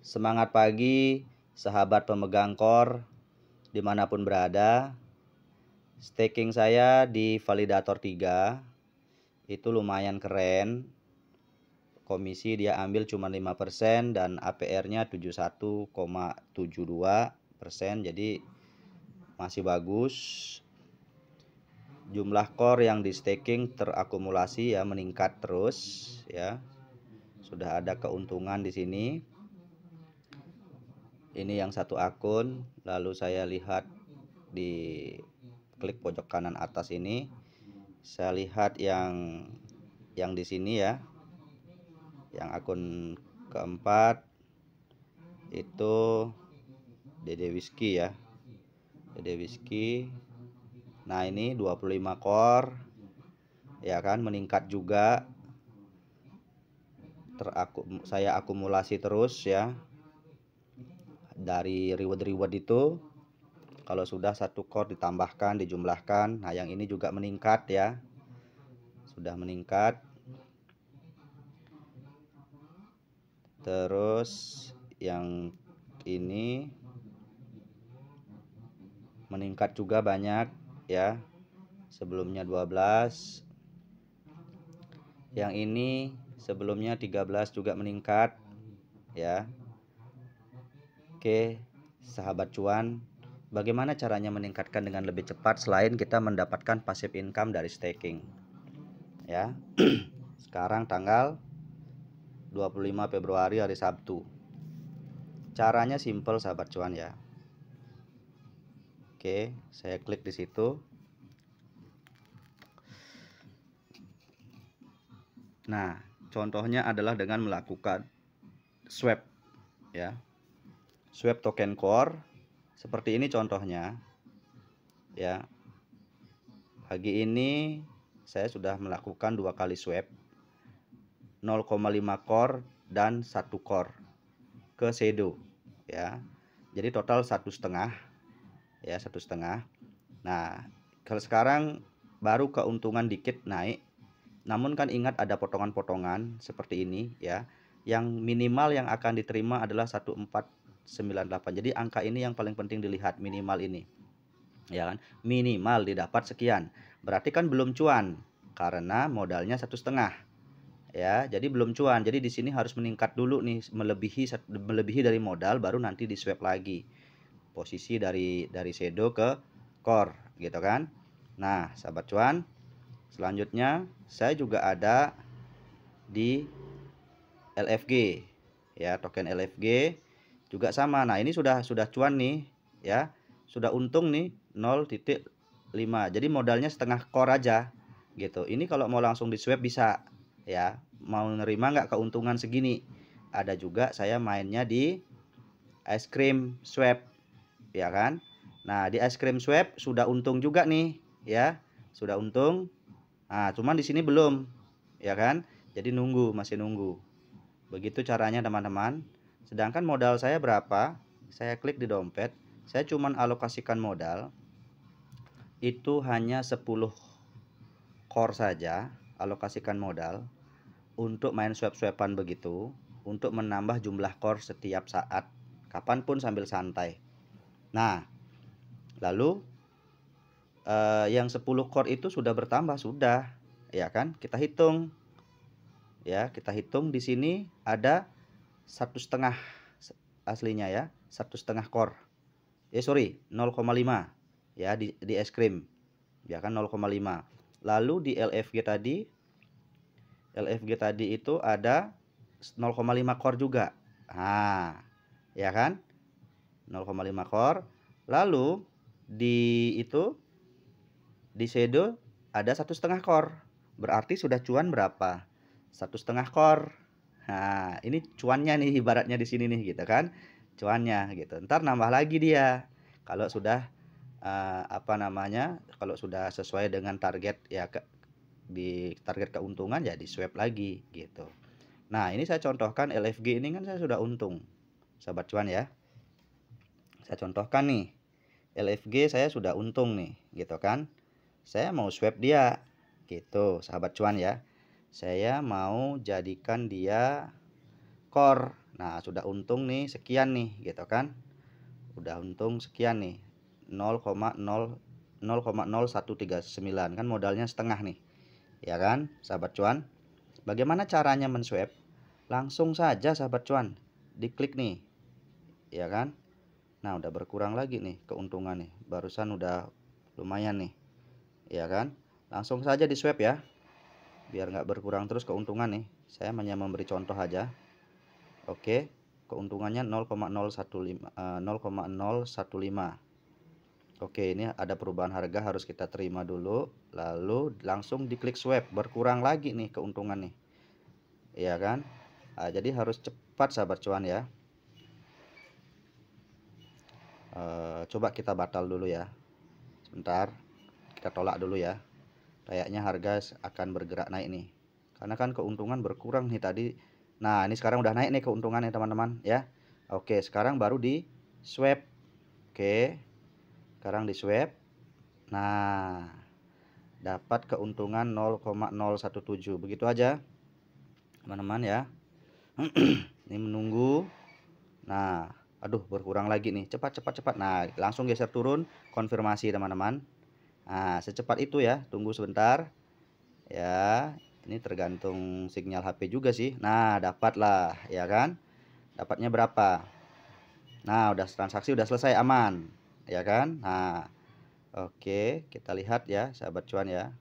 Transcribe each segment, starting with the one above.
Semangat pagi, sahabat pemegang core dimanapun berada. Staking saya di validator 3 itu lumayan keren. Komisi dia ambil cuma 5% dan APR-nya 71,72%, jadi masih bagus. Jumlah core yang di staking terakumulasi ya, meningkat terus ya. Sudah ada keuntungan di sini. Ini yang satu akun, lalu saya lihat di klik pojok kanan atas ini, saya lihat yang di sini ya, yang akun keempat itu Dede Whiskey ya, Dede Whiskey. Nah ini 25 core ya kan, meningkat juga. Saya akumulasi terus ya dari reward itu. Kalau sudah satu core ditambahkan, dijumlahkan. Nah yang ini juga meningkat ya, sudah meningkat. Terus yang ini meningkat juga banyak ya, sebelumnya 12. Yang ini sebelumnya 13 juga meningkat ya. Oke, sahabat cuan, bagaimana caranya meningkatkan dengan lebih cepat selain kita mendapatkan passive income dari staking ya. Sekarang tanggal 25 Februari hari Sabtu. Caranya simple sahabat cuan ya. Oke, saya klik di situ. Nah, contohnya adalah dengan melakukan swap ya. Swap token core seperti ini contohnya ya. Pagi ini saya sudah melakukan 2 kali swap 0,5 core dan 1 core ke Shadow ya. Jadi total 1,5 ya, 1,5. Nah, kalau sekarang baru keuntungan dikit naik. Namun kan ingat ada potongan-potongan seperti ini ya. Yang minimal yang akan diterima adalah 1498. Jadi angka ini yang paling penting dilihat, minimal ini. Ya kan? Minimal didapat sekian. Berarti kan belum cuan karena modalnya 1,5. Ya, jadi belum cuan. Jadi di sini harus meningkat dulu nih, melebihi dari modal, baru nanti di swap lagi. Posisi dari shadow ke core gitu kan. Nah, sahabat cuan, selanjutnya saya juga ada di LFG ya, token LFG juga sama. Nah, ini sudah cuan nih ya. Sudah untung nih 0,5. Jadi modalnya setengah core aja gitu. Ini kalau mau langsung di swap bisa ya. Mau nerima nggak keuntungan segini? Ada juga saya mainnya di ice cream swap ya kan. Nah, di ice cream swap sudah untung juga nih ya. Sudah untung. Nah, cuman di sini belum ya kan. Jadi masih nunggu. Begitu caranya teman-teman. Sedangkan modal saya berapa? Saya klik di dompet, saya cuman alokasikan modal itu hanya 10 core saja, alokasikan modal untuk main swap-swapan begitu, untuk menambah jumlah core setiap saat, kapanpun sambil santai. Nah, lalu yang 10 core itu sudah bertambah, sudah ya kan, kita hitung ya, kita hitung di sini ada 1,5 aslinya ya, 1,5 core. 0,5 ya di es krim. Ya kan 0,5. Lalu di LFG tadi itu ada 0,5 core juga. Nah, ya kan? 0,5 core. Lalu di shadow ada 1,5 core. Berarti sudah cuan berapa? 1,5 core. Nah, ini cuannya nih, ibaratnya di sini nih gitu kan. Cuannya gitu. Ntar nambah lagi dia. Kalau sudah kalau sudah sesuai dengan target ya, di target keuntungan ya di swap lagi gitu. Nah, ini saya contohkan LFG ini kan saya sudah untung. Sahabat cuan ya. Saya contohkan nih. LFG saya sudah untung nih, gitu kan. Saya mau swap dia gitu, sahabat cuan ya. Saya mau jadikan dia core. Nah, sudah untung nih sekian nih, gitu kan. Udah untung sekian nih. 0,0139 kan modalnya setengah nih. Ya kan, sahabat cuan? Bagaimana caranya men-swap? Langsung saja sahabat cuan, diklik nih. Ya kan? Nah, udah berkurang lagi nih keuntungan nih. Barusan udah lumayan nih. Ya kan? Langsung saja di swap ya. Biar nggak berkurang terus keuntungan nih. Saya hanya memberi contoh aja. Oke, keuntungannya 0,015. Oke, ini ada perubahan harga harus kita terima dulu. Lalu langsung diklik swap, berkurang lagi nih keuntungan nih. Ya kan? Nah, jadi harus cepat sahabat cuan ya. Coba kita batal dulu ya. Sebentar, kita tolak dulu ya. Kayaknya harga akan bergerak naik nih. Karena kan keuntungan berkurang nih tadi. Nah, ini sekarang udah naik nih keuntungannya teman-teman ya. Oke, sekarang baru di swap. Oke, sekarang di swap. Nah, dapat keuntungan 0,017. Begitu aja teman-teman ya. Ini menunggu. Nah, aduh berkurang lagi nih. Cepat. Nah, langsung geser turun, konfirmasi teman-teman. Nah, secepat itu ya. Tunggu sebentar. Ya, ini tergantung sinyal HP juga sih. Nah, dapatlah ya kan? Dapatnya berapa? Nah, udah transaksi udah selesai, aman. Ya kan? Nah, oke, kita lihat ya, sahabat cuan ya.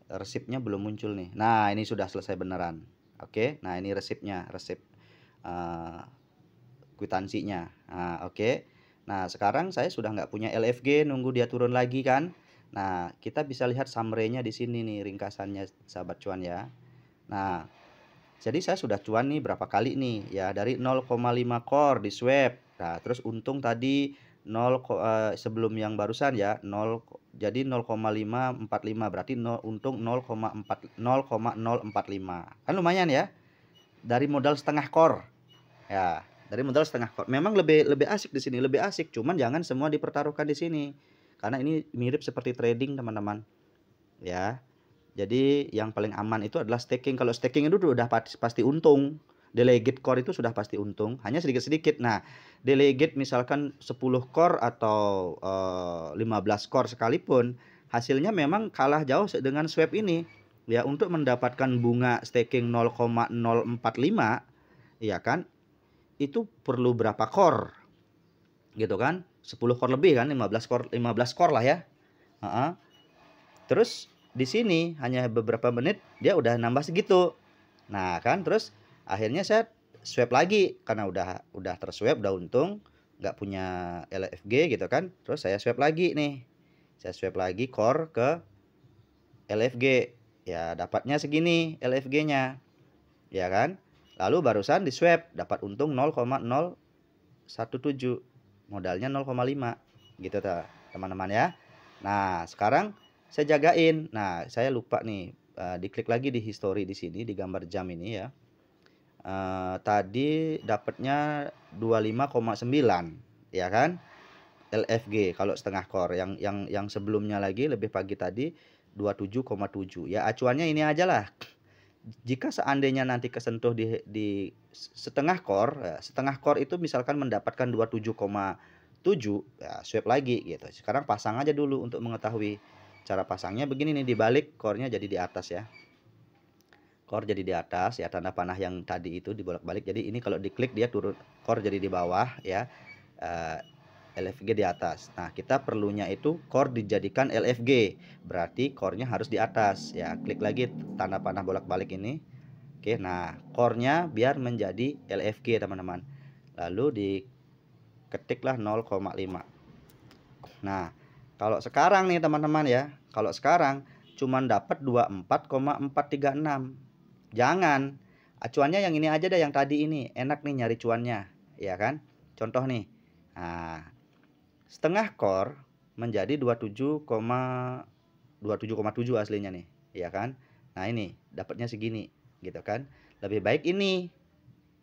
Resipnya belum muncul nih. Nah, ini sudah selesai beneran. Oke, nah ini resipnya, resip kwitansinya. Nah, oke. Nah, sekarang saya sudah nggak punya LFG, nunggu dia turun lagi kan. Nah, kita bisa lihat summary-nya di sini nih, ringkasannya sahabat cuan ya. Nah, jadi saya sudah cuan nih berapa kali nih ya, dari 0,5 core di swap. Nah, terus untung tadi sebelum yang barusan ya 0, jadi 0,545 berarti untung 0,045 kan lumayan ya, dari modal setengah core ya, dari modal setengah core. Memang lebih asik di sini, lebih asik, cuman jangan semua dipertaruhkan di sini karena ini mirip seperti trading teman-teman ya. Jadi yang paling aman itu adalah staking. Kalau staking itu udah pasti untung. Delegate core itu sudah pasti untung, hanya sedikit-sedikit. Nah, delegate misalkan 10 core atau 15 core sekalipun, hasilnya memang kalah jauh dengan swap ini. Ya, untuk mendapatkan bunga staking 0,045, ya kan? Itu perlu berapa core? Gitu kan? 10 core lebih kan, 15 core lah ya. Terus di sini hanya beberapa menit dia udah nambah segitu. Nah, kan terus akhirnya saya swap lagi karena udah terswap, udah untung, nggak punya LFG gitu kan. Terus saya swap lagi nih. Saya swap lagi core ke LFG. Ya, dapatnya segini LFG-nya. Ya kan? Lalu barusan di swap dapat untung 0,017. Modalnya 0,5 gitu teman-teman ya. Nah, sekarang saya jagain. Nah, saya lupa nih, diklik lagi di history di sini di gambar jam ini ya. Tadi dapatnya 25,9 ya kan? LFG kalau setengah core. Yang sebelumnya lagi lebih pagi tadi 27,7. Ya acuannya ini aja lah. Jika seandainya nanti kesentuh di setengah core itu misalkan mendapatkan 27,7, ya swap lagi gitu. Sekarang pasang aja dulu untuk mengetahui cara pasangnya. Begini nih, dibalik core-nya jadi di atas ya. Core jadi di atas ya, tanda panah yang tadi itu dibolak-balik. Jadi ini kalau diklik dia turun, core jadi di bawah ya. LFG di atas. Nah, kita perlunya itu core dijadikan LFG. Berarti core-nya harus di atas ya. Klik lagi tanda panah bolak-balik ini. Oke, nah core-nya biar menjadi LFG teman-teman. Lalu diketiklah 0,5. Nah, kalau sekarang nih teman-teman ya, kalau sekarang cuman dapat 24,436. Jangan. Acuannya yang ini aja deh, yang tadi ini. Enak nih nyari cuannya, ya kan? Contoh nih. Nah, setengah core menjadi 27,7 aslinya nih, ya kan? Nah, ini dapatnya segini, gitu kan? Lebih baik ini,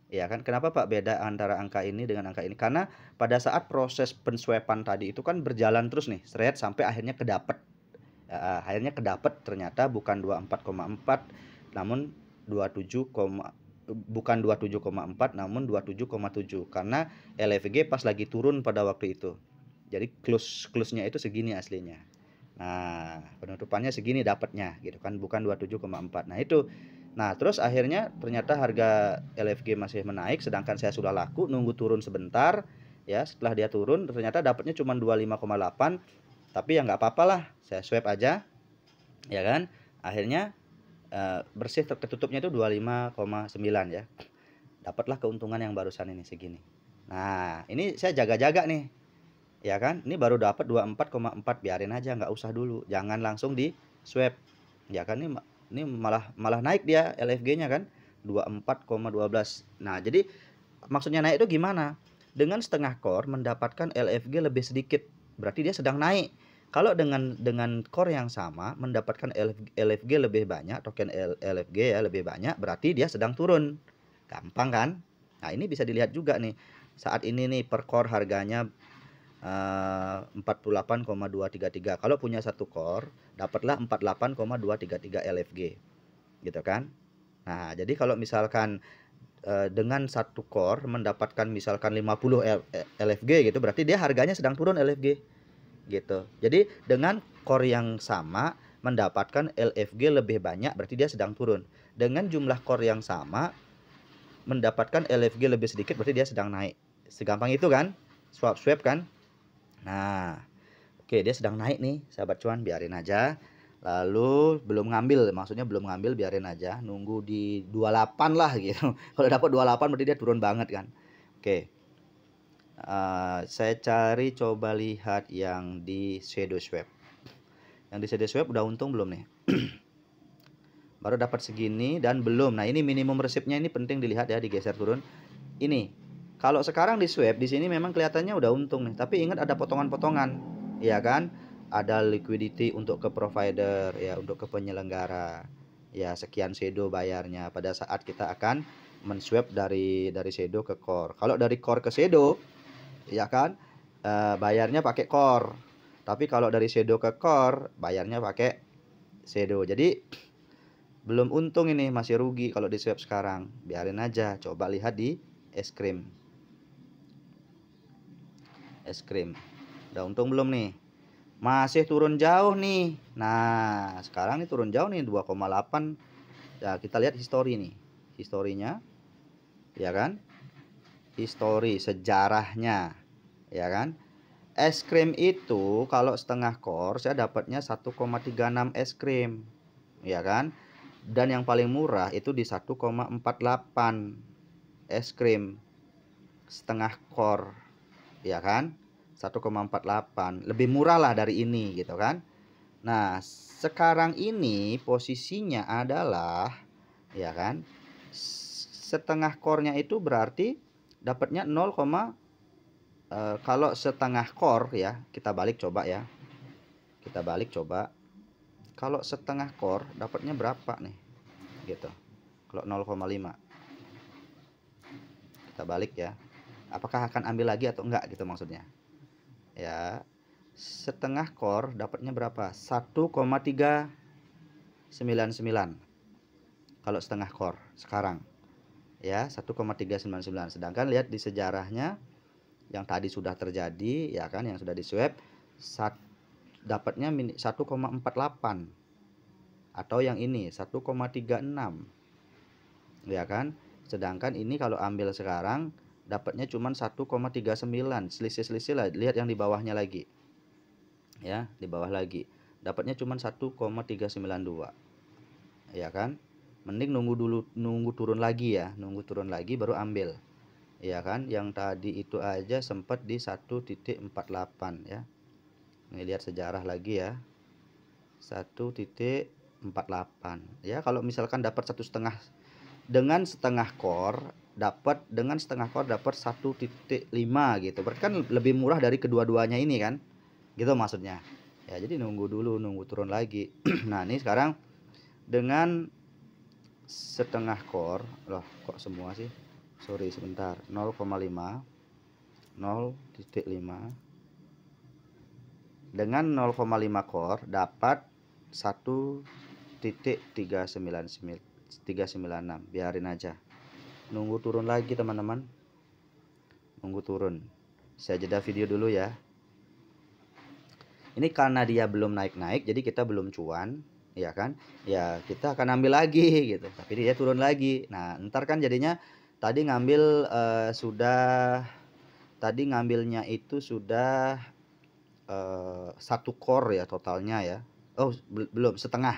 ya kan? Kenapa Pak beda antara angka ini dengan angka ini? Karena pada saat proses penswapan tadi itu kan berjalan terus nih, thread sampai akhirnya kedapet. Akhirnya kedapet ternyata bukan 24,4 namun 27, bukan 27,4 namun 27,7 karena LFG pas lagi turun pada waktu itu. Jadi close-nya itu segini aslinya. Nah, penutupannya segini dapatnya gitu kan, bukan 27,4. Nah, itu. Nah, terus akhirnya ternyata harga LFG masih menaik sedangkan saya sudah laku, nunggu turun sebentar ya. Setelah dia turun ternyata dapatnya cuma 25,8, tapi ya nggak apa-apa lah, saya swap aja ya kan. Akhirnya bersih ketutupnya itu 25,9 ya. Dapatlah keuntungan yang barusan ini segini. Nah, ini saya jaga-jaga nih. Ya kan? Ini baru dapat 24,4, biarin aja, nggak usah dulu. Jangan langsung di swap. Ya kan, ini malah malah naik dia LFG-nya kan. 24,12. Nah, jadi maksudnya naik itu gimana? Dengan setengah core mendapatkan LFG lebih sedikit. Berarti dia sedang naik. Kalau dengan core yang sama mendapatkan LFG lebih banyak, token LFG ya lebih banyak, berarti dia sedang turun. Gampang kan? Nah, ini bisa dilihat juga nih. Saat ini nih per core harganya 48,233. Kalau punya satu core, dapatlah 48,233 LFG. Gitu kan? Nah, jadi kalau misalkan dengan satu core mendapatkan misalkan 50 LFG gitu, berarti dia harganya sedang turun LFG. Gitu. Jadi dengan core yang sama mendapatkan LFG lebih banyak, berarti dia sedang turun. Dengan jumlah core yang sama mendapatkan LFG lebih sedikit, berarti dia sedang naik. Segampang itu kan? Swap kan? Nah, oke, dia sedang naik nih, sahabat cuan, biarin aja. Lalu belum ngambil, maksudnya belum ngambil, biarin aja, nunggu di 28 lah gitu. Kalau dapat 28 berarti dia turun banget kan. Oke. Saya cari, coba lihat yang di shadow swap. Yang di shadow swap udah untung belum nih? Baru dapat segini dan belum. Nah, ini minimum resipnya ini penting dilihat ya, digeser turun. Ini kalau sekarang di swap di sini memang kelihatannya udah untung nih, tapi ingat ada potongan-potongan, ya kan? Ada liquidity untuk ke provider ya, untuk ke penyelenggara. Ya, sekian shadow bayarnya pada saat kita akan menswap dari shadow ke core. Kalau dari core ke shadow, ya kan? Bayarnya pakai core. Tapi kalau dari shadow ke core, bayarnya pakai shadow. Jadi belum untung ini, masih rugi kalau di swap sekarang. Biarin aja, coba lihat di es krim. Es krim udah untung belum nih? Masih turun jauh nih. Nah, sekarang nih turun jauh nih 2,8. Ya, kita lihat histori nih. Historinya. Ya kan? Histori sejarahnya. Ya kan? Es krim itu kalau setengah core saya dapatnya 1,36 es krim. Ya kan? Dan yang paling murah itu di 1,48 es krim setengah core. Ya kan? 1,48, lebih murah lah dari ini gitu kan. Nah, sekarang ini posisinya adalah ya kan, setengah core-nya itu berarti dapatnya 0, kalau setengah core ya, kita balik coba ya. Kita balik coba. Kalau setengah core dapatnya berapa nih? Gitu. Kalau 0,5. Kita balik ya. Apakah akan ambil lagi atau enggak gitu maksudnya. Ya, setengah core dapatnya berapa? 1,399 kalau setengah core sekarang ya, 1,399. Sedangkan lihat di sejarahnya yang tadi sudah terjadi ya kan, yang sudah di swap dapatnya 1,48 atau yang ini 1,36 ya kan. Sedangkan ini kalau ambil sekarang dapatnya cuma 1,39, selisih-selisih lah. Lihat yang di bawahnya lagi ya, di bawah lagi dapatnya cuma 1,392 ya kan. Mending nunggu dulu, nunggu turun lagi ya, nunggu turun lagi baru ambil ya kan. Yang tadi itu aja sempat di 1,48 ya. Ini lihat sejarah lagi ya, 1,48 ya. Kalau misalkan dapat 1,5 dengan setengah core, dapat dengan setengah core dapat 1,5 gitu, berarti kan lebih murah dari kedua-duanya ini kan, gitu maksudnya ya. Jadi nunggu dulu, nunggu turun lagi. Nah, ini sekarang dengan setengah core, loh kok semua sih, sorry sebentar, 0,5 dengan 0,5 core dapat 1,396, biarin aja nunggu turun lagi teman-teman, nunggu turun. Saya jeda video dulu ya. Ini karena dia belum naik-naik, jadi kita belum cuan, ya kan? Ya kita akan ambil lagi gitu, tapi dia turun lagi. Nah ntar kan jadinya tadi ngambil tadi ngambilnya itu sudah 1 core ya totalnya ya. Oh belum, setengah.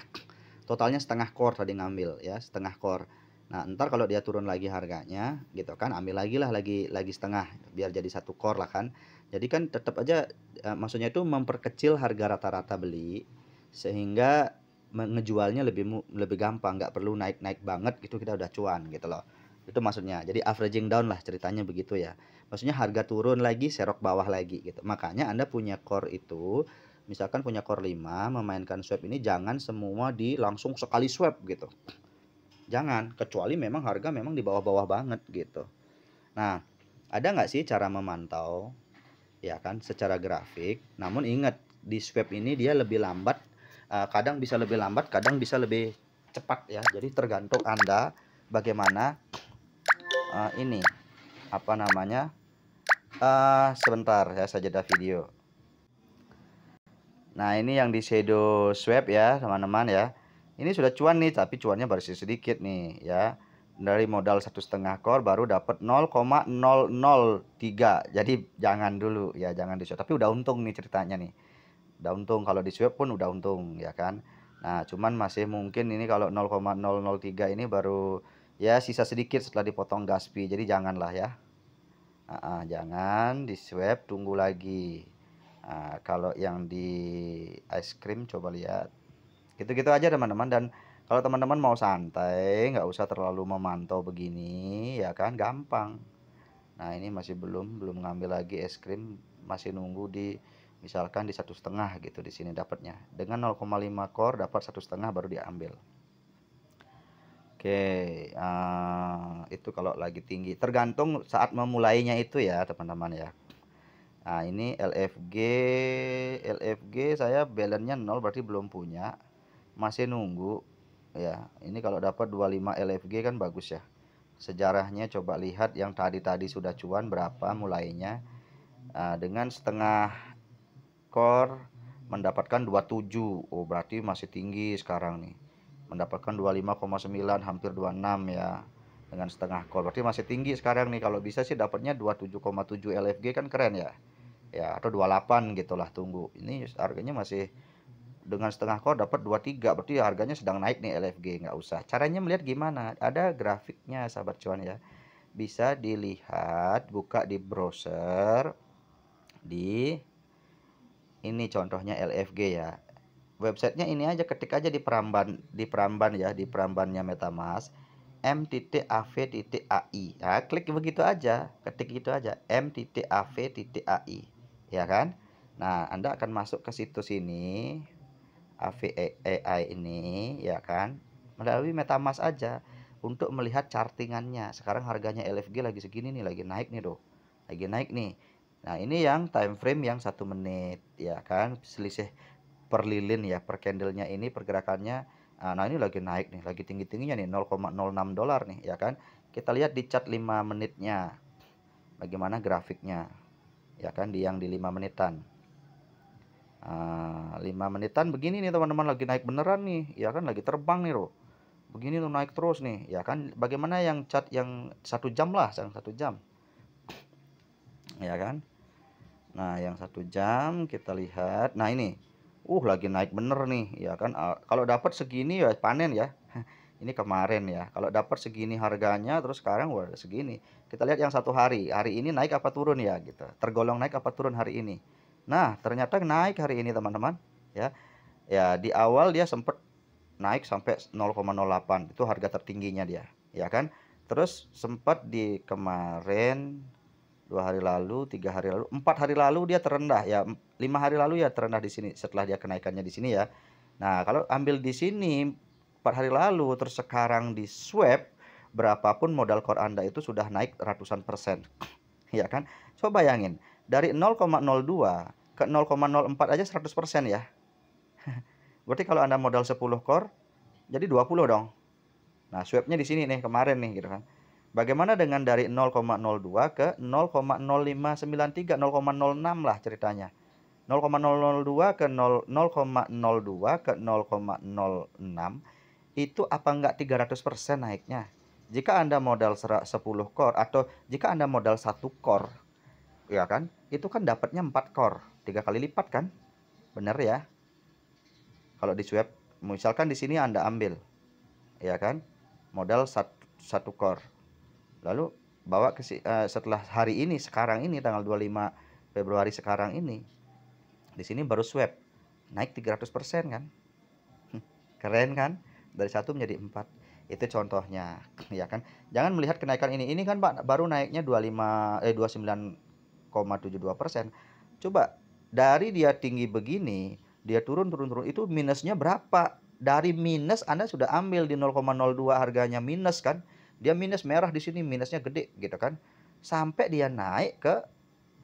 Totalnya setengah core tadi ngambil ya, setengah core. Nah ntar kalau dia turun lagi harganya gitu kan, ambil lagi lah, lagi setengah, biar jadi 1 core lah kan. Jadi kan tetap aja maksudnya itu memperkecil harga rata-rata beli, sehingga ngejualnya lebih gampang, nggak perlu naik banget gitu, kita udah cuan gitu loh. Itu maksudnya. Jadi averaging down lah ceritanya begitu ya. Maksudnya harga turun lagi, serok bawah lagi gitu. Makanya Anda punya core itu, misalkan punya core 5, memainkan swap ini jangan semua langsung sekali swap gitu. Jangan, kecuali memang harga memang di bawah-bawah banget gitu. Nah, ada nggak sih cara memantau ya kan secara grafik? Namun ingat, di swap ini dia lebih lambat, kadang bisa lebih lambat, kadang bisa lebih cepat ya. Jadi tergantung Anda bagaimana ini apa namanya. Sebentar ya, saya jeda video. Nah ini yang di shadow swap ya teman-teman ya. Ini sudah cuan nih, tapi cuannya baru sedikit nih ya. Dari modal 1,5 core baru dapat 0,003. Jadi jangan dulu ya, jangan di swap. Tapi udah untung nih ceritanya nih. Udah untung, kalau di swap pun udah untung ya kan. Nah cuman masih mungkin ini kalau 0,003 ini baru ya sisa sedikit setelah dipotong gas fee. Jadi janganlah ya. Jangan di swap, tunggu lagi. Kalau yang di ice cream coba lihat. Gitu-gitu aja teman-teman. Dan kalau teman-teman mau santai, nggak usah terlalu memantau begini ya kan, gampang. Nah ini masih belum ngambil lagi es krim, masih nunggu di misalkan di 1,5 gitu, di sini dapatnya dengan 0,5 core dapat 1,5 baru diambil. Oke, itu kalau lagi tinggi, tergantung saat memulainya itu ya teman-teman ya. Nah ini LFG saya balance-nya 0, berarti belum punya, masih nunggu ya. Ini kalau dapat 25 LFG kan bagus ya. Sejarahnya coba lihat yang tadi sudah cuan berapa mulainya. Dengan setengah core mendapatkan 27. Oh berarti masih tinggi sekarang nih, mendapatkan 25,9, hampir 26 ya. Dengan setengah core berarti masih tinggi sekarang nih. Kalau bisa sih dapatnya 27,7 LFG kan keren ya. Ya atau 28 gitulah, tunggu. Ini harganya masih dengan setengah core dapat 23, berarti harganya sedang naik nih LFG. Nggak usah. Caranya melihat gimana? Ada grafiknya sahabat cuan ya. Bisa dilihat, buka di browser, di ini contohnya LFG ya. Websitenya ini aja, ketik aja di Pramban ya, di Prambannya MetaMask m.av.ai. Nah, klik begitu aja, ketik gitu aja m.av.ai ya kan. Nah Anda akan masuk ke situs ini AVAI ini ya kan, melalui MetaMask aja untuk melihat chartingannya. Sekarang harganya LFG lagi segini nih, lagi naik nih doh, lagi naik nih. Nah ini yang time frame yang 1 menit ya kan, selisih per lilin ya, per candlenya ini pergerakannya. Nah ini lagi naik nih, lagi tinggi-tingginya nih, 0,06 dolar nih ya kan. Kita lihat di chart 5 menitnya bagaimana grafiknya ya kan, yang di 5 menitan. 5 menitan begini nih teman-teman, lagi naik beneran nih ya kan, lagi terbang nih loh, begini tuh naik terus nih ya kan. Bagaimana yang chart yang 1 jam lah, yang 1 jam ya kan. Nah yang 1 jam kita lihat, nah ini lagi naik bener nih ya kan. Kalau dapat segini ya panen ya. Ini kemarin ya, kalau dapat segini harganya terus sekarang udah segini. Kita lihat yang 1 hari ini naik apa turun ya gitu, tergolong naik apa turun hari ini. Nah ternyata naik hari ini teman-teman ya. Ya di awal dia sempat naik sampai 0,08, itu harga tertingginya dia ya kan. Terus sempat di kemarin 2 hari lalu, 3 hari lalu, 4 hari lalu dia terendah ya, 5 hari lalu ya terendah di sini setelah dia kenaikannya di sini ya. Nah kalau ambil di sini 4 hari lalu terus sekarang di swap, berapapun modal core Anda itu sudah naik ratusan persen ya kan. Coba bayangin dari 0,02 ke 0,04 aja 100% ya. Berarti kalau Anda modal 10 core jadi 20 dong. Nah swapnya di sini nih kemarin nih gitu kan. Bagaimana dengan dari 0,02 ke 0,0593, 0,06 lah ceritanya. 0,002 ke 0,02 ke 0,06 itu apa enggak 300% naiknya? Jika Anda modal 10 core atau jika Anda modal 1 core, ya kan? Itu kan dapatnya 4 core, 3 kali lipat kan? Bener ya? Kalau di swap, misalkan di sini Anda ambil, ya kan? Modal 1 core. Lalu bawa ke setelah hari ini, sekarang ini tanggal 25 Februari sekarang ini, di sini baru swap naik 300% kan? Keren kan? Dari 1 menjadi 4. Itu contohnya, ya kan? Jangan melihat kenaikan ini kan Pak baru naiknya 29,72%. Coba dari dia tinggi begini, dia turun itu minusnya berapa? Dari minus Anda sudah ambil di 0,02 harganya minus kan? Dia minus merah di sini, minusnya gede gitu kan? Sampai dia naik ke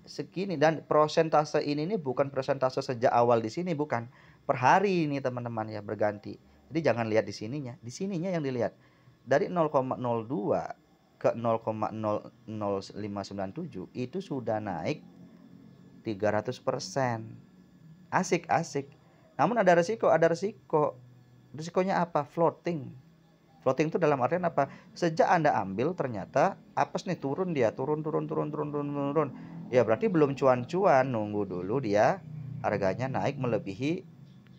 segini, dan prosentase ini nih bukan persentase sejak awal di sini, bukan. Per hari ini teman-teman ya, berganti. Jadi jangan lihat di sininya yang dilihat. Dari 0,02 ke 0,00597 itu sudah naik 300%. Asik. Namun ada resiko. Risikonya apa? Floating. Floating itu dalam artian apa? Sejak Anda ambil ternyata apes nih, turun dia, turun. Ya berarti belum cuan-cuan, nunggu dulu dia harganya naik melebihi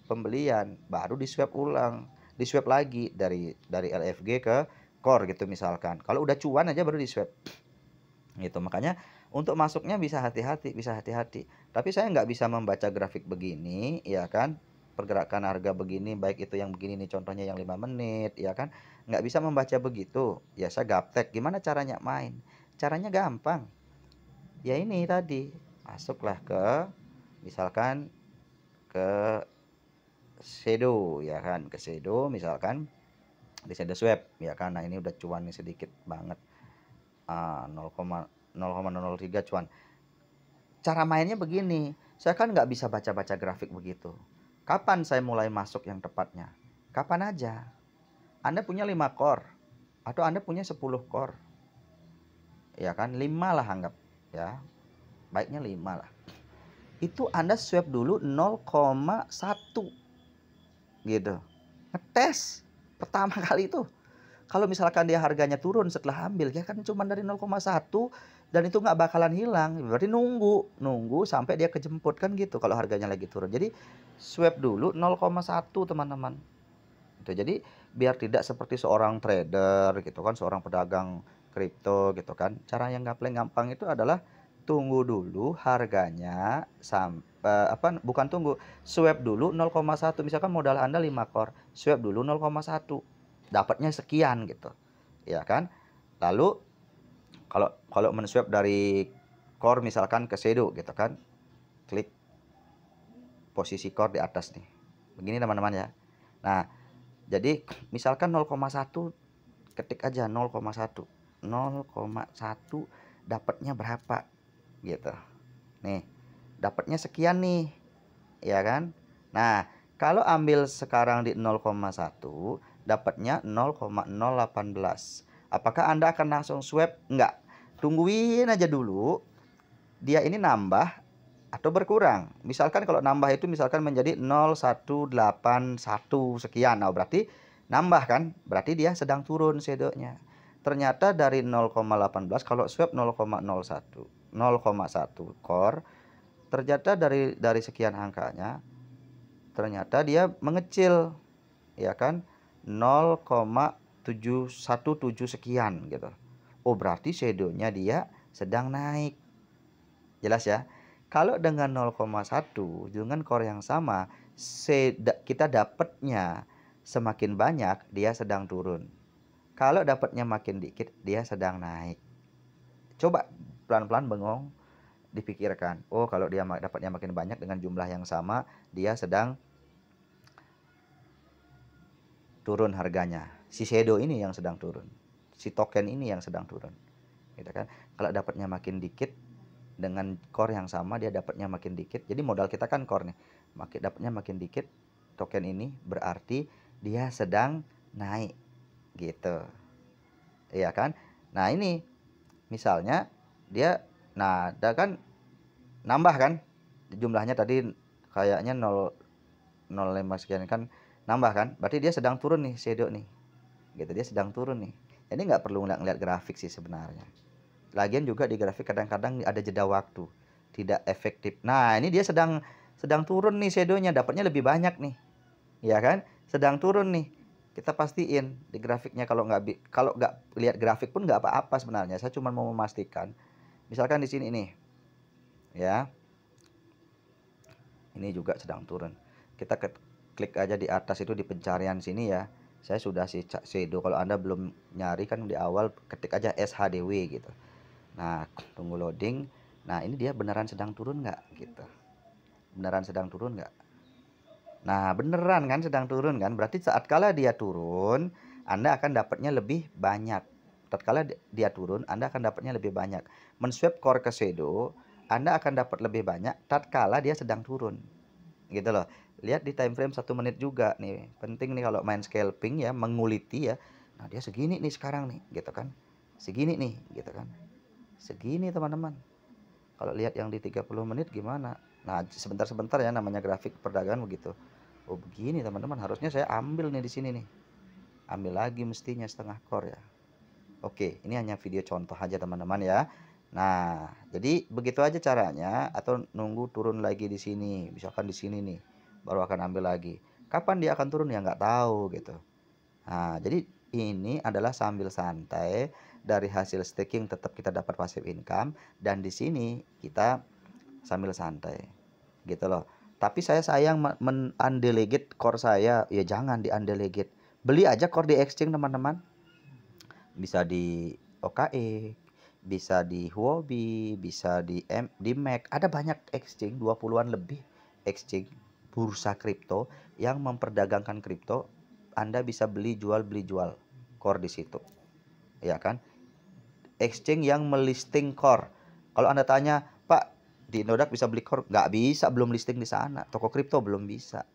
pembelian, baru di swap ulang, di swap lagi dari LFG ke core gitu misalkan. Kalau udah cuan aja baru di swap. Gitu. Makanya untuk masuknya bisa hati-hati. Tapi saya nggak bisa membaca grafik begini, ya kan? Pergerakan harga begini, baik itu yang begini nih contohnya yang 5 menit, ya kan? Nggak bisa membaca begitu. Ya saya gaptek. Gimana caranya main? Caranya gampang. Ya ini tadi, masuklah ke misalkan ke shadow, ya kan? Ke shadow misalkan di shadow swap, ya kan? Nah, ini udah cuan nih sedikit banget. 0,003 cuan. Cara mainnya begini, saya kan nggak bisa baca-baca grafik begitu. Kapan saya mulai masuk yang tepatnya? Kapan aja. Anda punya 5 core atau Anda punya 10 core. Ya kan, 5 lah anggap ya. Baiknya 5 lah. Itu Anda swap dulu 0,1 gitu. Ngetes pertama kali itu. Kalau misalkan dia harganya turun setelah ambil, ya kan cuma dari 0,1 dan itu nggak bakalan hilang. Berarti nunggu sampai dia kejemput kan gitu kalau harganya lagi turun. Jadi swap dulu 0,1 teman-teman. Itu jadi biar tidak seperti seorang trader gitu kan, seorang pedagang kripto gitu kan. Cara yang paling gampang itu adalah tunggu dulu harganya sampai bukan tunggu, swap dulu 0,1. Misalkan modal Anda 5 core, swap dulu 0,1. Dapatnya sekian gitu, ya kan? Lalu kalau men-swap dari core misalkan ke shadow gitu kan, klik posisi core di atas nih, begini teman-teman ya. Nah, jadi misalkan 0,1, ketik aja 0,1 dapatnya berapa gitu. Nih, dapatnya sekian nih, ya kan? Nah, kalau ambil sekarang di 0,1 dapatnya 0,018. Apakah Anda akan langsung swap? Enggak. Tungguin aja dulu dia ini nambah atau berkurang. Misalkan kalau nambah itu misalkan menjadi 0,181 sekian. Nah, berarti nambah kan? Berarti dia sedang turun shadownya. Ternyata dari 0,18 kalau swap 0,01 core, ternyata dari sekian angkanya ternyata dia mengecil, ya kan, 0,717 sekian gitu. Oh berarti shadownya dia sedang naik. Jelas ya. Kalau dengan 0,1 dengan core yang sama, kita dapatnya semakin banyak, dia sedang turun. Kalau dapatnya makin dikit, dia sedang naik. Coba pelan-pelan bengong, dipikirkan. Oh kalau dia dapatnya makin banyak dengan jumlah yang sama, dia sedang turun harganya. Si shadow ini yang sedang turun. Si token ini yang sedang turun. Gitu kan. Kalau dapatnya makin dikit dengan core yang sama, dia dapatnya makin dikit. Jadi modal kita kan core nih. Dapatnya makin dikit token ini, berarti dia sedang naik. Gitu. Iya kan? Nah ini misalnya dia, nah ada kan nambah kan jumlahnya tadi kayaknya 0,05 sekian kan, nambah kan, berarti dia sedang turun nih shadow nih gitu, dia sedang turun nih. Jadi nggak perlu ngeliat grafik sih sebenarnya. Lagian juga di grafik kadang-kadang ada jeda waktu, tidak efektif. Nah ini dia sedang turun nih shadownya, dapatnya lebih banyak nih, ya kan, sedang turun nih. Kita pastiin di grafiknya, kalau nggak lihat grafik pun nggak apa-apa sebenarnya, saya cuma mau memastikan. Misalkan di sini nih ya, ini juga sedang turun, kita klik aja di atas itu di pencarian sini ya, saya sudah si shadow. Kalau Anda belum nyari kan di awal ketik aja SHDW gitu. Nah tunggu loading. Nah ini dia beneran sedang turun nggak gitu, beneran sedang turun nggak. Nah beneran kan sedang turun kan, berarti saat kala dia turun Anda akan dapatnya lebih banyak. Tatkala dia turun Anda akan dapatnya lebih banyak. Men-swap core ke shadow Anda akan dapat lebih banyak tatkala dia sedang turun gitu loh. Lihat di time frame 1 menit juga nih, penting nih kalau main scalping ya, menguliti ya. Nah dia segini nih sekarang nih gitu kan, segini nih gitu kan, segini teman-teman. Kalau lihat yang di 30 menit gimana. Nah sebentar-sebentar ya, namanya grafik perdagangan begitu. Oh begini teman-teman, harusnya saya ambil nih di sini nih, ambil lagi mestinya setengah core ya. Oke, ini hanya video contoh aja teman-teman ya. Nah, jadi begitu aja caranya, atau nunggu turun lagi di sini, misalkan di sini nih, baru akan ambil lagi. Kapan dia akan turun ya nggak tahu gitu. Nah, jadi ini adalah sambil santai, dari hasil staking tetap kita dapat passive income, dan di sini kita sambil santai gitu loh. Tapi saya sayang undelegate core saya, ya jangan di undelegate. Beli aja core di exchange teman-teman. Bisa di OKE, bisa di Huobi, bisa di Mac. Ada banyak exchange, 20-an lebih exchange bursa kripto yang memperdagangkan kripto. Anda bisa beli jual core di situ. Ya kan? Exchange yang melisting core. Kalau Anda tanya, "Pak, di Indodax bisa beli core?" Nggak bisa, belum listing di sana. Toko kripto belum bisa.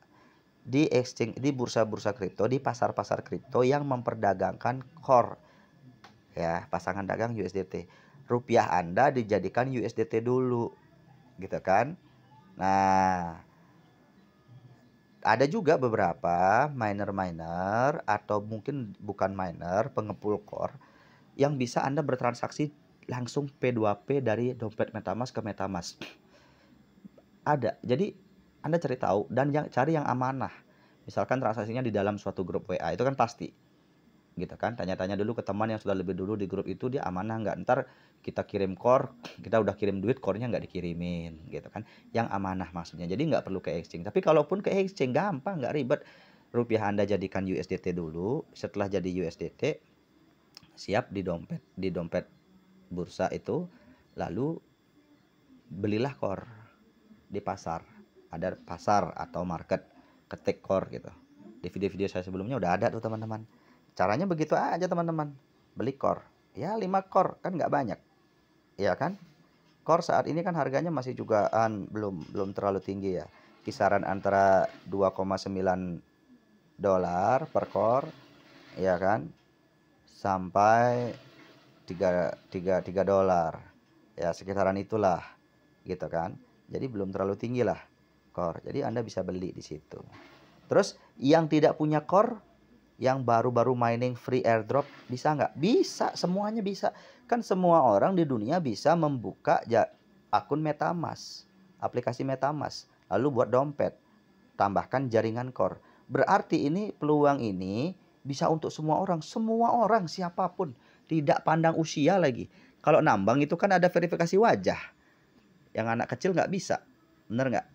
Di exchange, di bursa-bursa kripto, di pasar-pasar kripto yang memperdagangkan core. Ya, pasangan dagang USDT. Rupiah Anda dijadikan USDT dulu. Gitu kan? Nah, ada juga beberapa miner-miner atau mungkin bukan miner, pengepul core yang bisa Anda bertransaksi langsung P2P dari dompet MetaMask ke MetaMask. Ada. Jadi Anda cari tahu dan cari yang amanah. Misalkan transaksinya di dalam suatu grup WA, itu kan pasti. Gitu kan, tanya-tanya dulu ke teman yang sudah lebih dulu di grup itu, dia amanah nggak. Ntar kita kirim core, kita udah kirim duit, core-nya nggak dikirimin gitu kan. Yang amanah maksudnya. Jadi nggak perlu ke exchange. Tapi kalaupun ke exchange gampang, nggak ribet. Rupiah Anda jadikan USDT dulu. Setelah jadi USDT, siap di dompet bursa itu, lalu belilah core di pasar. Ada pasar atau market, ketik core gitu. Di video-video saya sebelumnya udah ada tuh teman-teman. Caranya begitu aja teman-teman. Beli core. Ya 5 core kan nggak banyak. Iya kan? Core saat ini kan harganya masih jugaan, belum terlalu tinggi ya. Kisaran antara 2,9 dolar per core, ya kan? Sampai 3 dolar. Ya sekitaran itulah gitu kan. Jadi belum terlalu tinggi lah core. Jadi Anda bisa beli di situ. Terus yang tidak punya core, yang baru-baru mining free airdrop, bisa nggak? Bisa, semuanya bisa. Kan semua orang di dunia bisa membuka akun MetaMask, aplikasi MetaMask, lalu buat dompet, tambahkan jaringan core. Berarti ini peluang ini bisa untuk semua orang siapapun, tidak pandang usia lagi. Kalau nambang itu kan ada verifikasi wajah, yang anak kecil nggak bisa, bener nggak?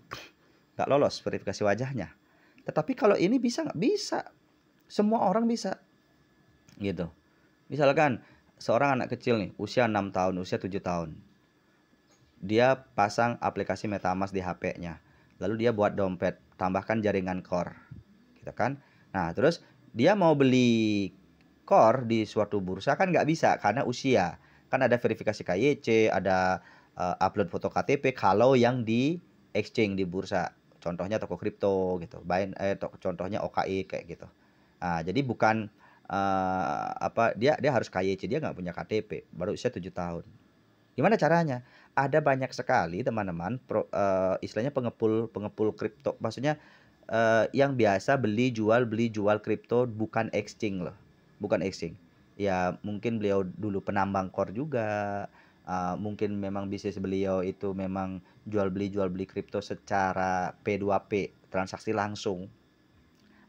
Nggak lolos verifikasi wajahnya. Tetapi kalau ini bisa nggak? Bisa. Semua orang bisa. Gitu. Misalkan seorang anak kecil nih, usia 6 tahun, usia 7 tahun. Dia pasang aplikasi MetaMask di HP-nya. Lalu dia buat dompet, tambahkan jaringan core. Gitu kan? Nah, terus dia mau beli core di suatu bursa kan nggak bisa karena usia. Kan ada verifikasi KYC, ada upload foto KTP kalau yang di exchange di bursa. Contohnya toko kripto gitu. Contohnya OKI kayak gitu. Nah, jadi bukan apa dia harus KYC, dia nggak punya KTP, baru usia 7 tahun. Gimana caranya? Ada banyak sekali teman-teman istilahnya pengepul kripto. Maksudnya yang biasa beli jual kripto, bukan exchange loh. Bukan exchange. Ya mungkin beliau dulu penambang core juga. Mungkin memang bisnis beliau itu memang jual beli kripto secara P2P, transaksi langsung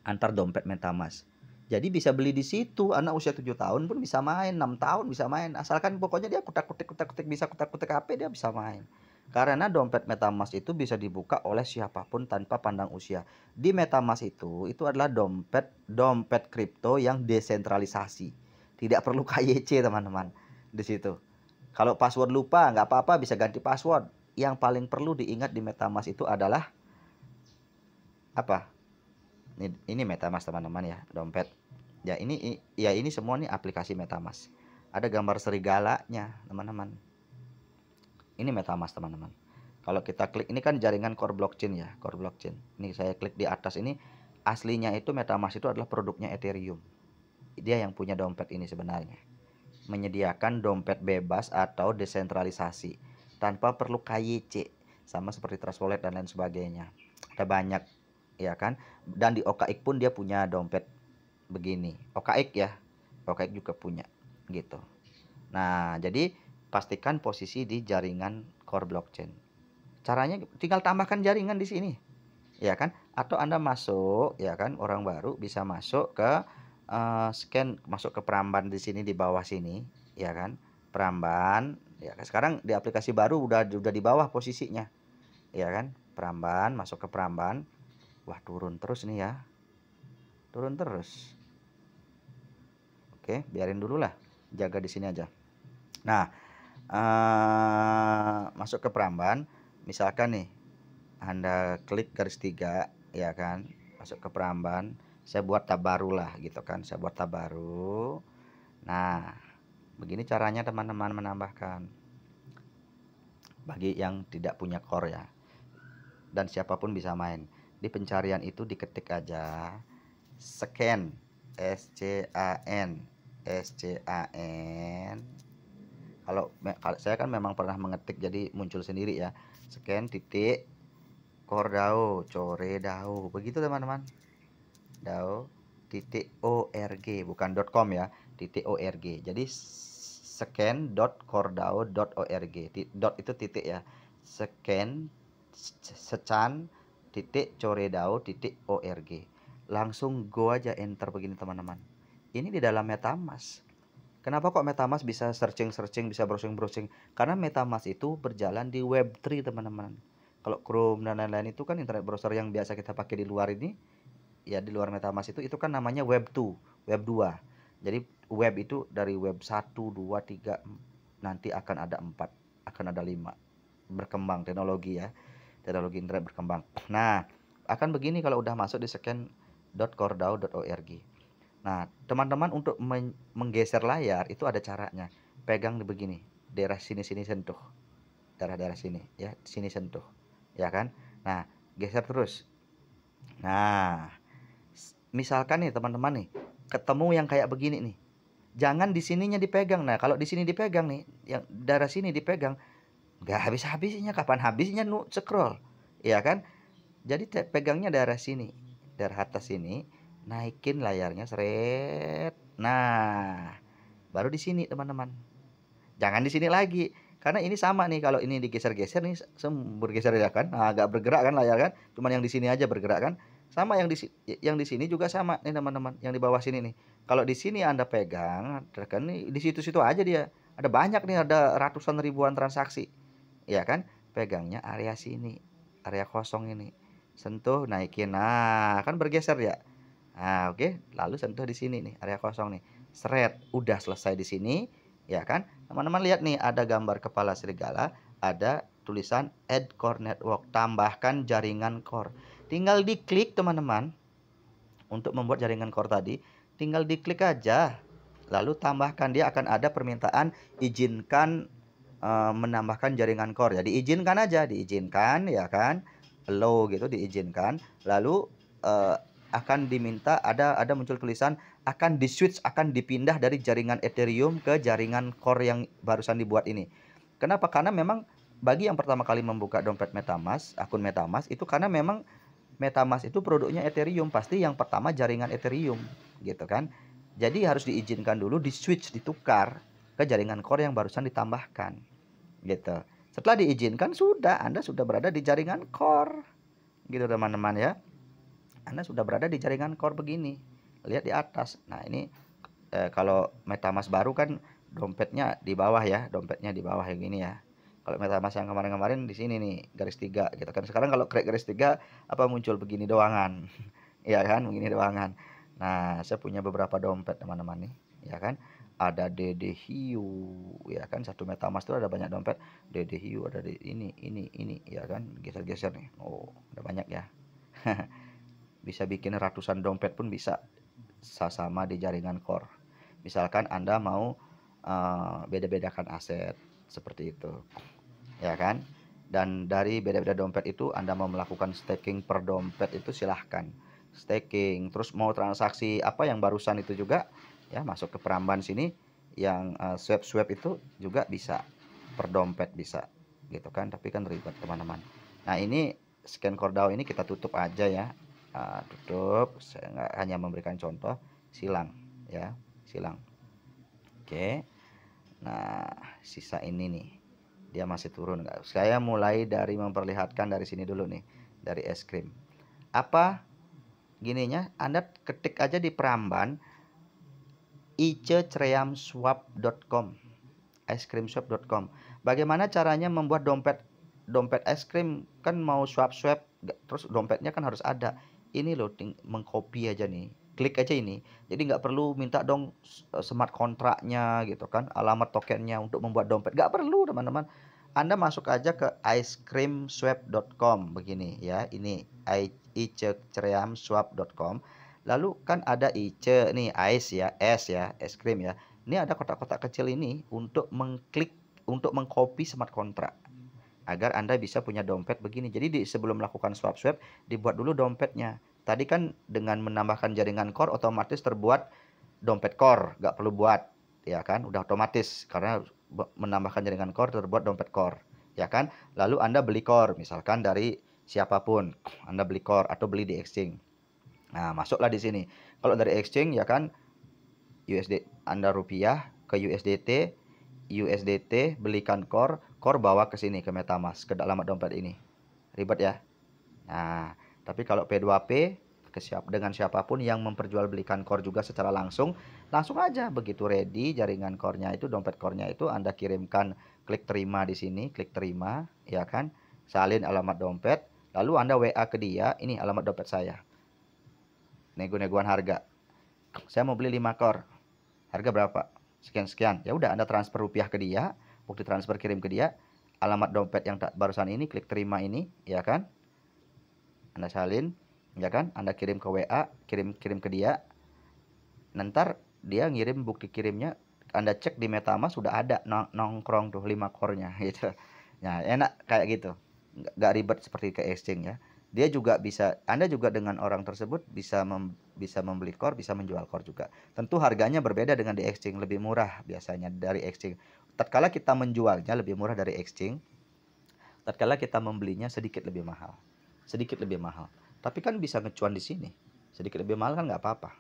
antar dompet MetaMask. Jadi bisa beli di situ, anak usia 7 tahun pun bisa main, 6 tahun bisa main. Asalkan pokoknya dia kutak-kutik bisa kutak-kutik HP, dia bisa main. Karena dompet MetaMask itu bisa dibuka oleh siapapun tanpa pandang usia. Di MetaMask itu adalah dompet kripto yang desentralisasi. Tidak perlu KYC teman-teman di situ. Kalau password lupa nggak apa-apa, bisa ganti password. Yang paling perlu diingat di MetaMask itu adalah apa? Ini MetaMask teman-teman ya, dompet. Ya ini semua nih aplikasi MetaMask. Ada gambar serigalanya teman-teman. Ini MetaMask teman-teman. Kalau kita klik, ini kan jaringan core blockchain ya, core blockchain. Ini saya klik di atas ini, aslinya itu MetaMask itu adalah produknya Ethereum. Dia yang punya dompet ini sebenarnya. Menyediakan dompet bebas atau desentralisasi tanpa perlu KYC, sama seperti Trust Wallet dan lain sebagainya. Ada banyak ya kan. Dan di OKX pun dia punya dompet begini. OKX ya, OKX juga punya gitu. Nah, jadi pastikan posisi di jaringan core blockchain. Caranya tinggal tambahkan jaringan di sini, ya kan? Atau Anda masuk, ya kan? Orang baru bisa masuk ke scan, masuk ke Pramban di sini di bawah sini, ya kan? Pramban, ya kan? Sekarang di aplikasi baru udah di bawah posisinya, ya kan? Pramban, masuk ke Pramban. Wah, turun terus nih ya. Turun terus. Oke, biarin dulu lah. Jaga di sini aja. Nah, masuk ke Pramban. Misalkan nih, Anda klik garis 3, ya kan? Masuk ke Pramban. Saya buat tab baru lah gitu kan. Saya buat tab baru. Nah, begini caranya teman-teman menambahkan. Bagi yang tidak punya core ya. Dan siapapun bisa main. Di pencarian itu diketik aja scan, SCAN. Kalau saya kan memang pernah mengetik jadi muncul sendiri ya. Scan titik CoreDAO, CoreDAO. Begitu teman-teman. DAO titik .org, bukan .com ya, titik .org. Jadi scan.coredao.org. Dot itu titik ya. Secan titik coredao titik .org. Langsung go aja enter begini teman-teman. Ini di dalam MetaMask. Kenapa kok MetaMask bisa searching, bisa browsing? Karena MetaMask itu berjalan di Web3 teman-teman. Kalau Chrome dan lain-lain itu kan internet browser yang biasa kita pakai di luar ini, ya di luar MetaMask itu kan namanya Web2, Web2. Jadi web itu dari web 1, 2, 3, nanti akan ada 4, akan ada 5. Berkembang teknologi ya. Teknologi internet berkembang. Nah, akan begini kalau udah masuk di scan.coredao.org. Nah, teman-teman untuk menggeser layar itu ada caranya. Pegang begini, daerah sini sentuh. Daerah sini ya, sini sentuh. Ya kan? Nah, geser terus. Nah, misalkan nih teman-teman nih, ketemu yang kayak begini nih. Jangan di sininya dipegang. Nah, kalau di sini dipegang nih, yang daerah sini dipegang, nggak habis-habisnya. Kapan habisnya scroll? Ya kan? Jadi pegangnya daerah sini, daerah atas sini, naikin layarnya seret. Nah, baru di sini teman-teman. Jangan di sini lagi. Karena ini sama nih, kalau ini digeser-geser nih bergeser ya kan. Nah, agak bergerak kan layar kan. Cuman yang di sini aja bergerak kan. Sama yang di sini juga sama nih teman-teman, yang di bawah sini nih. Kalau di sini Anda pegang, kan nih di situ-situ aja dia. Ada banyak nih, ada ratusan ribuan transaksi. Ya kan? Pegangnya area sini, area kosong ini. Sentuh, naikin. Nah, kan bergeser ya. Nah, oke. Lalu sentuh di sini nih, area kosong nih. Seret, udah selesai di sini, ya kan? Teman-teman lihat nih, ada gambar kepala serigala, ada tulisan add core network, tambahkan jaringan core. Tinggal diklik teman-teman. Untuk membuat jaringan core tadi, tinggal diklik aja. Lalu tambahkan, dia akan ada permintaan izinkan menambahkan jaringan core. Jadi izinkan aja, diizinkan ya kan. Allow gitu, diizinkan. Lalu akan diminta ada muncul tulisan akan di-switch, akan dipindah dari jaringan Ethereum ke jaringan Core yang barusan dibuat ini. Kenapa? Karena memang bagi yang pertama kali membuka dompet MetaMask, akun MetaMask itu karena memang MetaMask itu produknya Ethereum, pasti yang pertama jaringan Ethereum, gitu kan. Jadi harus diizinkan dulu di-switch, ditukar ke jaringan Core yang barusan ditambahkan, gitu. Setelah diizinkan sudah, Anda sudah berada di jaringan Core, gitu teman-teman ya. Anda sudah berada di jaringan Core begini. Lihat di atas. Nah, ini kalau MetaMask baru kan dompetnya di bawah ya, dompetnya di bawah yang ini ya. Kalau MetaMask yang kemarin-kemarin di sini nih, garis 3 gitu kan. Sekarang kalau klik garis 3 apa muncul begini doangan. Iya kan, begini doangan. Nah, saya punya beberapa dompet teman-teman nih, ya kan. Ada Dede Hiu, ya kan. Satu MetaMask itu ada banyak dompet. Dede Hiu ada di ini, ya kan. Geser-geser nih. Oh, ada banyak ya. Bisa bikin ratusan dompet pun bisa sama di jaringan Core. Misalkan Anda mau beda-bedakan aset seperti itu, ya kan? Dan dari beda-beda dompet itu Anda mau melakukan staking per dompet itu silahkan staking. Terus mau transaksi apa yang barusan itu juga ya masuk ke Peramban sini yang swap itu juga bisa per dompet bisa gitu kan, tapi kan ribet teman-teman. Nah, ini scan Core DAO ini kita tutup aja ya. Tutup, saya nggak hanya memberikan contoh, silang ya, silang. Oke. Nah, sisa ini nih dia masih turun nggak? Saya mulai dari memperlihatkan dari sini dulu nih, dari es krim. Apa gininya? Anda ketik aja di Peramban icecreamswap.com, icecreamswap.com. Bagaimana caranya membuat dompet es krim? Kan mau swap terus dompetnya kan harus ada. Ini loh, mengcopy aja nih, klik aja ini. Jadi nggak perlu minta dong smart kontraknya gitu kan, alamat tokennya untuk membuat dompet, nggak perlu teman-teman. Anda masuk aja ke icecreamswap.com begini ya, ini icecreamswap.com. Lalu kan ada ice nih, ice ya, es krim ya. Ini ada kotak-kotak kecil ini untuk untuk mengcopy smart kontrak agar Anda bisa punya dompet begini. Jadi sebelum melakukan swap dibuat dulu dompetnya. Tadi kan dengan menambahkan jaringan Core otomatis terbuat dompet Core, nggak perlu buat, ya kan? Udah otomatis karena menambahkan jaringan Core terbuat dompet Core, ya kan? Lalu Anda beli Core, misalkan dari siapapun, Anda beli Core atau beli di exchange. Nah, masuklah di sini. Kalau dari exchange ya kan USD Anda rupiah ke USDT belikan Core bawa ke sini ke MetaMask ke alamat dompet ini. Ribet ya. Nah, tapi kalau P2P dengan siapapun yang memperjualbelikan Core juga secara langsung aja begitu ready jaringan Core-nya itu, dompet Core-nya itu Anda kirimkan, klik terima di sini, klik terima, ya kan? Salin alamat dompet, lalu Anda WA ke dia, ini alamat dompet saya. Nego-negoan harga. Saya mau beli 5 Core. Harga berapa? Sekian-sekian. Ya udah Anda transfer rupiah ke dia, bukti transfer kirim ke dia, alamat dompet yang barusan ini, klik terima ini, ya kan? Anda salin, ya kan? Anda kirim ke WA, kirim ke dia. Nanti dia ngirim bukti kirimnya, Anda cek di MetaMask sudah ada nongkrong tuh 5 core-nya gitu. Nah, enak kayak gitu. Nggak ribet seperti ke exchange ya. Dia juga bisa, Anda juga dengan orang tersebut bisa membeli core, bisa menjual core juga. Tentu harganya berbeda dengan di exchange, lebih murah biasanya dari exchange. Tatkala kita menjualnya lebih murah dari exchange, tatkala kita membelinya sedikit lebih mahal. Sedikit lebih mahal. Tapi kan bisa ngecuan di sini. Sedikit lebih mahal kan nggak apa-apa.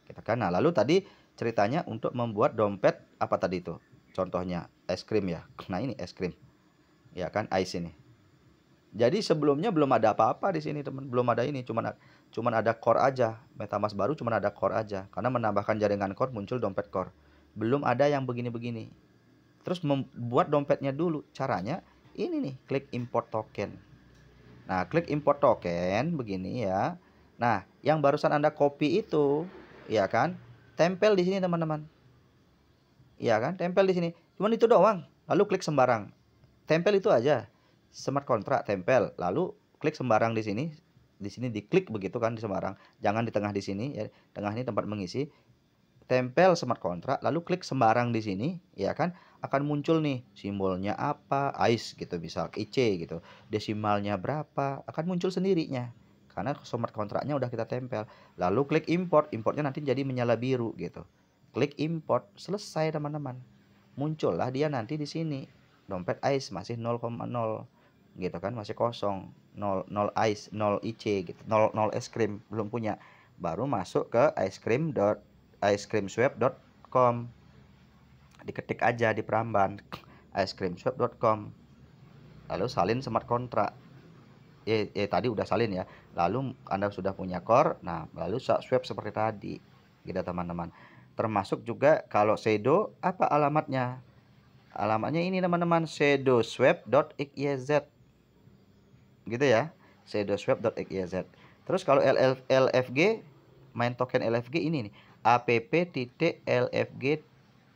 Kita kan. Nah, lalu tadi ceritanya untuk membuat dompet apa tadi itu? Contohnya es krim ya. Nah, ini es krim. Ya kan, ice ini. Jadi sebelumnya belum ada apa-apa di sini, teman. Belum ada ini, cuman ada core aja. MetaMask baru cuman ada core aja. Karena menambahkan jaringan core muncul dompet core. Belum ada yang begini-begini. Terus membuat dompetnya dulu. Caranya ini nih, klik import token. Nah, klik import token begini ya. Nah, yang barusan Anda copy itu, ya kan? Tempel di sini, teman-teman. Iya kan? Tempel di sini. Cuman itu doang. Lalu klik sembarang. Tempel itu aja. Smart contract tempel. Lalu klik sembarang di sini. Di sini diklik begitu kan di sembarang. Jangan di tengah di sini ya. Tengah ini tempat mengisi. Tempel smart contract, lalu klik sembarang di sini, ya kan? Akan muncul nih simbolnya apa, ICE gitu, misal IC gitu. Desimalnya berapa, akan muncul sendirinya. karena smart kontraknya udah kita tempel. Lalu klik import, importnya nanti jadi menyala biru gitu. Klik import, selesai teman-teman. Muncullah dia nanti di sini. Dompet ICE masih 0,0 gitu kan, masih kosong. 0 ICE, 0 IC gitu. 0 es krim belum punya. Baru masuk ke icecreamswap.com. Diketik aja di Pramban icecreamswap.com. Lalu salin smart kontrak. Tadi udah salin ya. Lalu Anda sudah punya core. Nah, lalu swap seperti tadi. Gitu teman-teman. Termasuk juga kalau Shadow, apa alamatnya? Alamatnya ini teman-teman, shadowswap.xyz. Gitu ya. shadowswap.xyz. Terus kalau LFG, main token LFG ini nih. app.lfg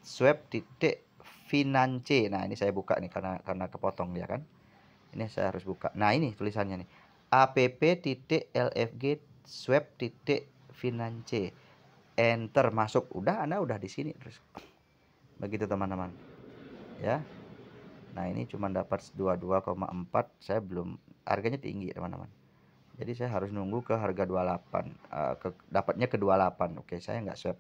swap.finance. Nah, ini saya buka nih karena kepotong dia kan. Ini saya harus buka. Nah, ini tulisannya nih. app.lfg swap.finance. Enter, masuk. Anda udah di sini terus. Begitu teman-teman. Ya. Nah, ini cuma dapat 22,4. Saya belum, harganya tinggi teman-teman. Jadi saya harus nunggu ke harga 28. Dapatnya ke 28. Oke, saya nggak swap.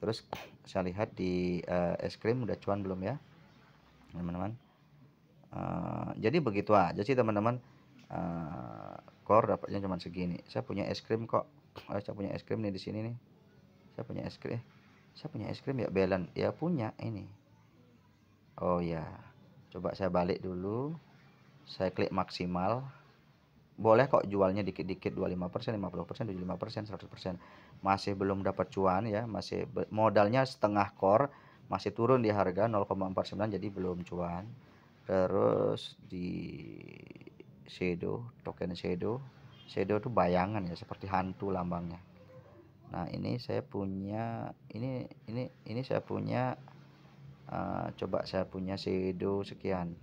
Terus saya lihat di es krim udah cuan belum ya, teman-teman. Jadi begitu aja sih teman-teman. Core dapatnya cuma segini. Saya punya es krim kok. Saya punya es krim nih di sini nih. Saya punya es krim. Saya punya es krim ya, Belen. Ya punya ini. Oh ya. Coba saya balik dulu. Saya klik maksimal. Boleh kok jualnya dikit-dikit, 25%, 50%, 75%, 100%. Masih belum dapat cuan ya, masih modalnya setengah core, masih turun di harga 0,49 jadi belum cuan. Terus di Shadow, token Shadow itu bayangan ya, seperti hantu lambangnya. Nah, ini saya punya ini saya punya coba saya punya Shadow sekian.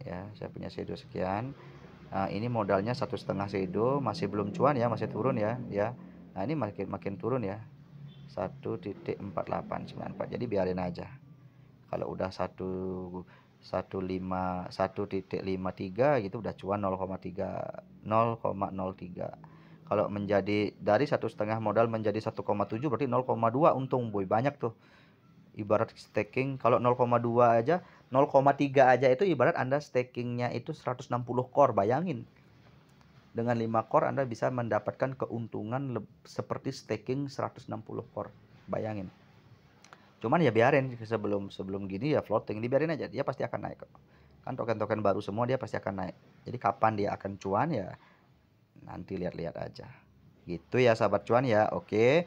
Ya, saya punya Shadow sekian. Nah, ini modalnya 1,5 Shadow, masih belum cuan ya, masih turun ya. Nah, ini makin turun ya. 1.4894. Jadi biarin aja. Kalau udah 1.53 gitu udah cuan 0,03. Kalau menjadi dari 1,5 modal menjadi 1,7 berarti 0,2 untung, boy. Banyak tuh. Ibarat staking kalau 0,2 aja, 0,3 aja itu ibarat Anda stakingnya itu 160 core. Bayangin, dengan 5 core Anda bisa mendapatkan keuntungan seperti staking 160 core. Bayangin. Cuman ya biarin, sebelum gini ya floating, dibiarin aja, dia pasti akan naik kok. Kan token-token baru semua dia pasti akan naik. Jadi kapan dia akan cuan ya nanti lihat-lihat aja. Gitu ya sahabat cuan ya. Oke.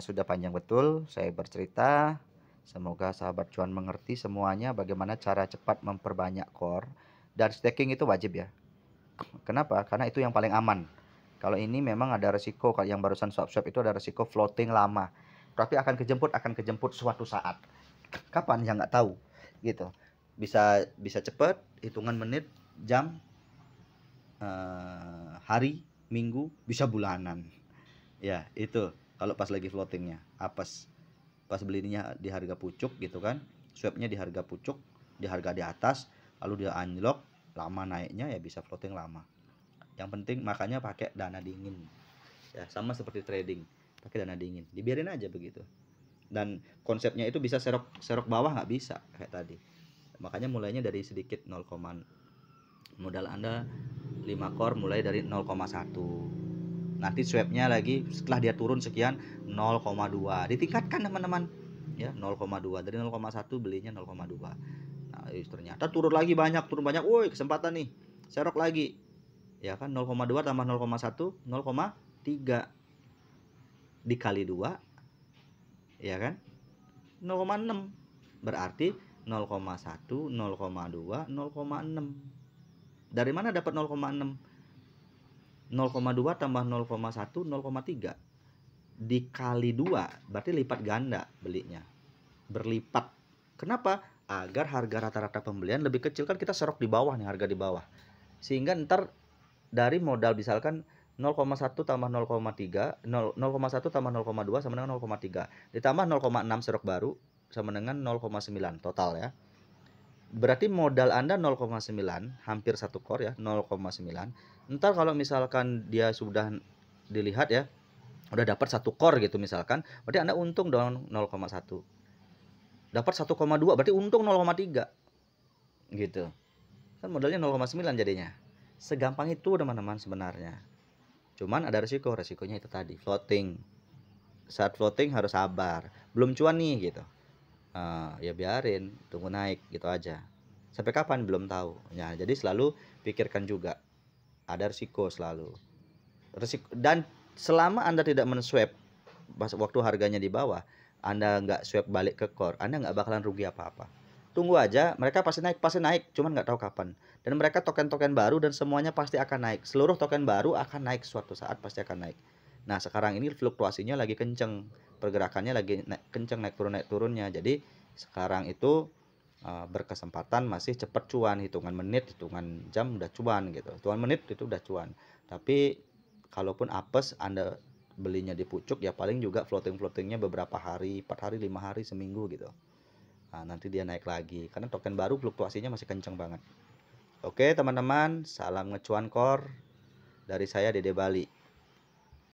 Sudah panjang betul saya bercerita. Semoga sahabat cuan mengerti semuanya bagaimana cara cepat memperbanyak core. Dan staking itu wajib ya. Kenapa? Karena itu yang paling aman. Kalau ini memang ada resiko, kalau yang barusan swap itu ada resiko floating lama. Tapi akan kejemput suatu saat. Kapan ya nggak tahu. Gitu. Bisa cepat, hitungan menit, jam, hari, minggu, bisa bulanan. Ya, itu kalau pas lagi floatingnya, apes. Pas belinya di harga pucuk gitu kan, swapnya di harga pucuk, di harga di atas, lalu dia anjlok, lama naiknya ya bisa floating lama. Yang penting makanya pakai dana dingin. Ya, sama seperti trading, pakai dana dingin. Dibiarin aja begitu. Dan konsepnya itu bisa serok bawah nggak bisa kayak tadi. Makanya mulainya dari sedikit, 0, modal Anda 5 core mulai dari 0,1. Nanti swapnya lagi setelah dia turun sekian 0,2. Ditingkatkan teman-teman. Ya, 0,2 dari 0,1 belinya 0,2. Nah, ternyata turun banyak. Woi, kesempatan nih. Serok lagi. Ya kan, 0,2 tambah 0,1 0,3 dikali 2 ya kan 0,6. Berarti 0,1 0,2 0,6. Dari mana dapat 0,6? 0,2 tambah 0,1 0,3 dikali 2 berarti lipat ganda belinya, berlipat. Kenapa? Agar harga rata-rata pembelian lebih kecil, kan kita serok di bawah nih, harga di bawah, sehingga ntar dari modal misalkan 0,1 tambah 0,3 0,1 tambah 0,2 sama dengan 0,3 ditambah 0,6 serok baru sama dengan 0,9 total ya. berarti modal Anda 0,9, hampir 1 core ya, 0,9. Ntar kalau misalkan dia sudah dilihat ya, udah dapat 1 core gitu misalkan, berarti Anda untung dong 0,1. Dapat 1,2 berarti untung 0,3 gitu. Kan modalnya 0,9 jadinya. Segampang itu teman-teman sebenarnya. Cuman ada resikonya itu tadi, floating. Saat floating harus sabar. Belum cuan nih gitu. Ya biarin, tunggu naik gitu aja. Sampai kapan belum tahu. Ya, jadi selalu pikirkan juga. Ada risiko selalu. Dan selama Anda tidak men-swap waktu harganya di bawah, Anda nggak swap balik ke core, Anda nggak bakalan rugi apa-apa. Tunggu aja, mereka pasti naik, cuman nggak tahu kapan. Dan mereka token-token baru dan semuanya pasti akan naik. Seluruh token baru akan naik suatu saat, pasti akan naik. Nah, sekarang ini fluktuasinya lagi kenceng, pergerakannya lagi kenceng, naik turunnya. Jadi sekarang itu berkesempatan masih cepat cuan, hitungan menit, hitungan jam udah cuan gitu. Hitungan menit itu udah cuan. Tapi kalaupun apes Anda belinya di pucuk ya paling juga floatingnya beberapa hari, 4 hari, 5 hari, seminggu gitu. Nah, nanti dia naik lagi karena token baru fluktuasinya masih kenceng banget. Oke teman-teman, salam ngecuan core dari saya Dede Bali.